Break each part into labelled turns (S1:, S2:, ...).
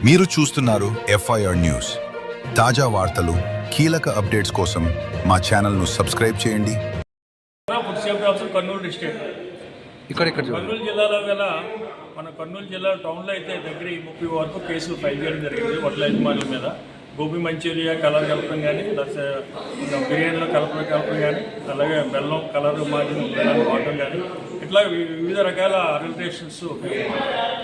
S1: మీరు చూస్తున్నారు FIR news. తాజా వార్తలు, కీలక అప్డేట్స్ కోసం మా ఛానల్ను సబ్స్క్రైబ్ చేయండి.
S2: Food safety officer Kurnool district. Kurnool జిల్లాలో గల మన కర్నూలు జిల్లా టౌన్లో అయితే దగ్గర 30 వరకు కేసులు ఫైల్ చేయడం జరిగింది. హోటల్ యజమానుల మీద గోబీ మంచూరియా కలర్ కలపడం కానీ, బిర్యానీలో కలపడం కానీ, అలాగే బెల్లం కలర్ మార్జిన్ వాడటం కానీ, ఇట్లా వివిధ రకాల అరిటేషన్స్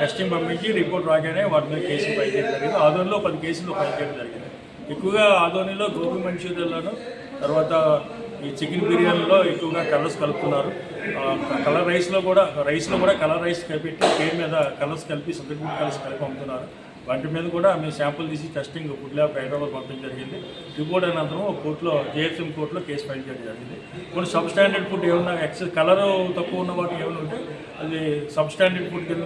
S2: టెస్టింగ్ పంపించి రిపోర్ట్ రాగానే వాటి మీద కేసులు ఫైల్ చేయడం జరిగింది. ఆదోనిలో 10 కేసులు ఫైల్ చేయడం జరిగింది. ఎక్కువగా ఆదోనిలో గోబీ మంచూరియాలను, తర్వాత ఈ చికెన్ బిర్యానీలో ఎక్కువగా కలర్స్ కలుపుతున్నారు. కలర్ రైస్లో కూడా కలర్ రైస్ పెట్టి పేరు మీద కలర్స్ కలిపి సర్టిఫికేట్ కలర్స్ కలిపి అమ్ముతున్నారు. వాటి మీద కూడా మేము శాంపుల్ తీసి టెస్టింగ్ ఫుడ్ ల్యాబ్ హైదరాబాద్ పంపించడం జరిగింది. రిపోర్ట్ అనంతరం కోర్టులో జేఎఫ్ఎం కోర్టులో కేసు ఫైల్ చేయడం జరిగింది. కొన్ని సబ్ స్టాండర్డ్ ఫుడ్ ఏమన్నా కలర్ తక్కువ ఉన్న వాటికి ఏమైనా ఉంటే అది సబ్ స్టాండర్డ్ ఫుడ్ కింద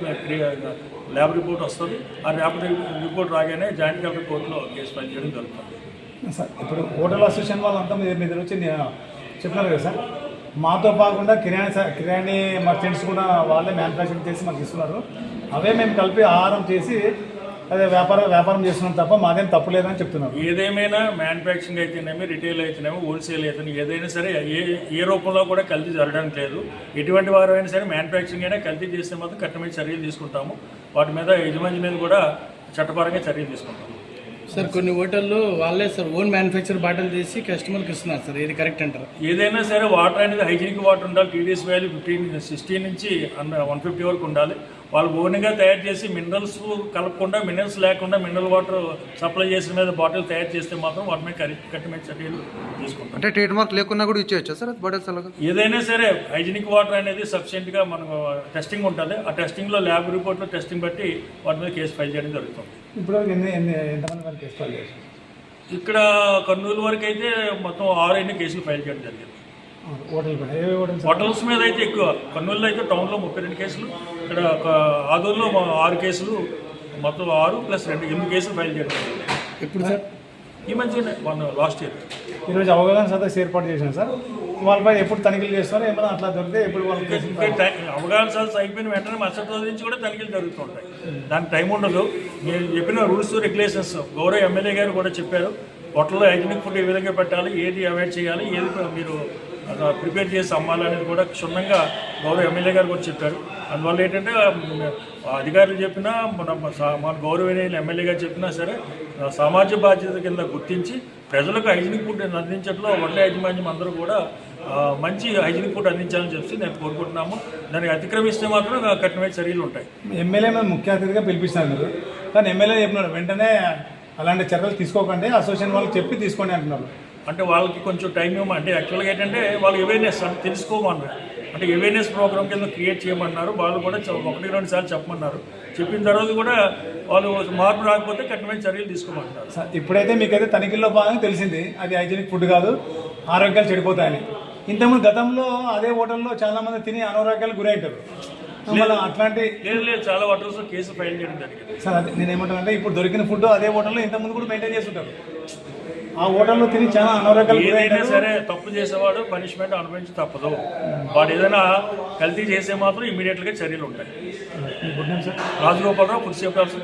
S2: ల్యాబ్ రిపోర్ట్ వస్తుంది. ఆ ల్యాబ్ రిపోర్ట్ రాగానే జాయింట్ కలెక్టర్ కోర్టులో కేసు ఫైల్ చేయడం జరుగుతుంది.
S3: సార్ ఇప్పుడు హోటల్ అసోసియేషన్ వాళ్ళంతా మీద వచ్చి చెప్తున్నారు కదా సార్, మాతో కాకుండా కిరాణీ మర్చెంట్స్ కూడా వాళ్ళే మ్యానుఫ్యాక్చరింగ్ చేసి మాకు ఇస్తున్నారు. అవే మేము కలిపి ఆహారం చేసి అదే వ్యాపారం చేస్తున్నాం తప్ప మాదేం తప్పు లేదని చెప్తున్నారు.
S2: ఏదేమైనా మ్యానుఫ్యాక్చరింగ్ అయితేనేమి, రిటైల్ అయితేనేమి, హోల్సేల్ అయితేనే ఏదైనా సరే ఏ రూపంలో కూడా కల్తీ జరగడానికి లేదు. ఎటువంటి వారు అయినా సరే మ్యానుఫ్యాక్చరింగ్ అయినా కల్తీ చేస్తే మాత్రం కఠినమైన చర్యలు తీసుకుంటాము. వాటి మీద యజమాని మీద కూడా చట్టపరంగా చర్యలు తీసుకుంటాము.
S4: సార్ కొన్ని హోటల్లో వాళ్ళే సార్ ఓన్ మ్యానుఫ్యాక్చర్ బాటిల్ చేసి కస్టమర్కి ఇస్తున్నారు సార్, ఇది కరెక్ట్ అంటారు?
S2: ఏదైనా సరే వాటర్ అనేది హైజీనిక్ వాటర్ ఉండాలి. టీడీఎస్ వాల్యూ 16 నుంచి 150 వరకు ఉండాలి. వాళ్ళు ఓన్గా తయారు చేసి మినరల్స్ కలపకుండా, మినరల్స్ లేకుండా మినరల్ వాటర్ సప్లై చేసిన మీద బాటిల్ తయారు చేస్తే మాత్రం వాటి మీద కఠినమైన చర్యలు తీసుకుంటాం.
S5: అంటే ట్రేడ్ మార్క్ లేకుండా కూడా ఇచ్చేయచ్చు సార్ బాటిల్స్ అలాగా?
S2: ఏదైనా సరే హైజీనిక్ వాటర్ అనేది సఫిషియెంట్గా మనకు టెస్టింగ్ ఉంటుంది. ఆ టెస్టింగ్లో ల్యాబ్ రిపోర్ట్లో టెస్టింగ్ బట్టి వాటి మీద కేసు ఫైల్ చేయడం జరుగుతుంది.
S3: ఇప్పుడు ఎంతమంది వరకు కేసు ఫైల్ చేశారు?
S2: ఇక్కడ కర్నూలు వరకు అయితే మొత్తం 6 కేసులు ఫైల్ చేయడం జరిగింది. హోటల్స్ మీద అయితే ఎక్కువ. కర్నూలులో అయితే టౌన్లో 32 కేసులు, ఇక్కడ ఆదూరులో 6 కేసులు, మొత్తం 6 + 2 8 కేసులు ఫైల్ చేయడం జరిగింది.
S4: ఎప్పుడు సార్?
S2: ఈ మధ్యనే లాస్ట్ ఇయర్.
S3: ఈరోజు అవగాహన సదస్సు ఏర్పాటు చేశాను సార్. వాళ్ళపై ఎప్పుడు తనిఖీలు చేస్తారో ఏమైనా అట్లా దొరికితే ఎప్పుడు వాళ్ళకి
S2: అవగాహన సదస్సు అయిపోయిన వెంటనే మరుసటి రోజు నుంచి కూడా తనిఖీలు జరుగుతుంటాయి. దానికి టైం ఉండదు. మీరు చెప్పిన రూల్స్ రెగ్యులేషన్స్ గౌరవ ఎమ్మెల్యే గారు కూడా చెప్పారు. హోటల్లో హైజీనిక్ ఫుడ్ ఏ విధంగా పెట్టాలి, ఏది అవాయిడ్ చేయాలి, ఏది మీరు ప్రిపేర్ చేసి అమ్మాలనేది కూడా క్షుణ్ణంగా గౌరవ ఎమ్మెల్యే గారు కూడా చెప్పారు. అందువల్ల ఏంటంటే అధికారులు చెప్పినా మన గౌరవనీయులు ఎమ్మెల్యే గారు చెప్పినా సరే సామాజిక బాధ్యత కింద గుర్తించి ప్రజలకు హైజీనిక్ ఫుడ్ అందించడంలో హోటల్ యాజమాన్యం అందరూ కూడా మంచి హైజీనిక్ ఫుడ్ అందించాలని చెప్పి నేను కోరుకుంటున్నాము. దానికి అతిక్రమిస్తే మాత్రం కఠినమైన చర్యలు ఉంటాయి.
S3: ఎమ్మెల్యే మేము ముఖ్య అతిథిగా పిలిపిస్తాను మీరు, కానీ ఎమ్మెల్యే చెప్పినారు వెంటనే అలాంటి చర్యలు తీసుకోకండి, అసోసియేషన్ వాళ్ళకి చెప్పి తీసుకోండి అంటున్నారు.
S2: అంటే వాళ్ళకి కొంచెం టైం ఇవ్వమంటే యాక్చువల్గా ఏంటంటే వాళ్ళు అవేర్నెస్ అంటే తెలుసుకోమన్నారు. అంటే అవేర్నెస్ ప్రోగ్రామ్ కింద క్రియేట్ చేయమన్నారు. వాళ్ళు కూడా 1-2 సార్లు చెప్పమన్నారు. చెప్పిన తర్వాత కూడా వాళ్ళు మార్పు రాకపోతే కఠినమైన చర్యలు తీసుకోమంటున్నారు.
S3: ఇప్పుడైతే మీకైతే తనిఖీల్లో భాగంగా తెలిసింది అది హైజీనిక్ ఫుడ్ కాదు, ఆరోగ్యాలు చెడిపోతాయని. ఇంతకుముందు గతంలో అదే హోటల్లో చాలామంది తిని అనారోగ్యాలకు గురవుతారు. అట్లాంటి
S2: లేదు చాలా హోటల్స్ కేసు ఫైల్ చేయడం జరిగింది.
S3: సార్ అదే నేను ఏమంటానంటే ఇప్పుడు దొరికిన ఫుడ్ అదే హోటల్లో ఇంతకుముందు కూడా మెయింటైన్ చేస్తుంటారు. ఆ హోటల్లో తిని చాలా అనారోగ్యాలు.
S2: ఏదైనా సరే తప్పు చేసేవాడు పనిష్మెంట్ అనుభవించి తప్పదు. వాడు ఏదైనా కల్తీ చేసే మాత్రం ఇమీడియట్గా చర్యలు ఉంటాయి.
S3: Sir
S2: Rajagopala Rao, food safety officer.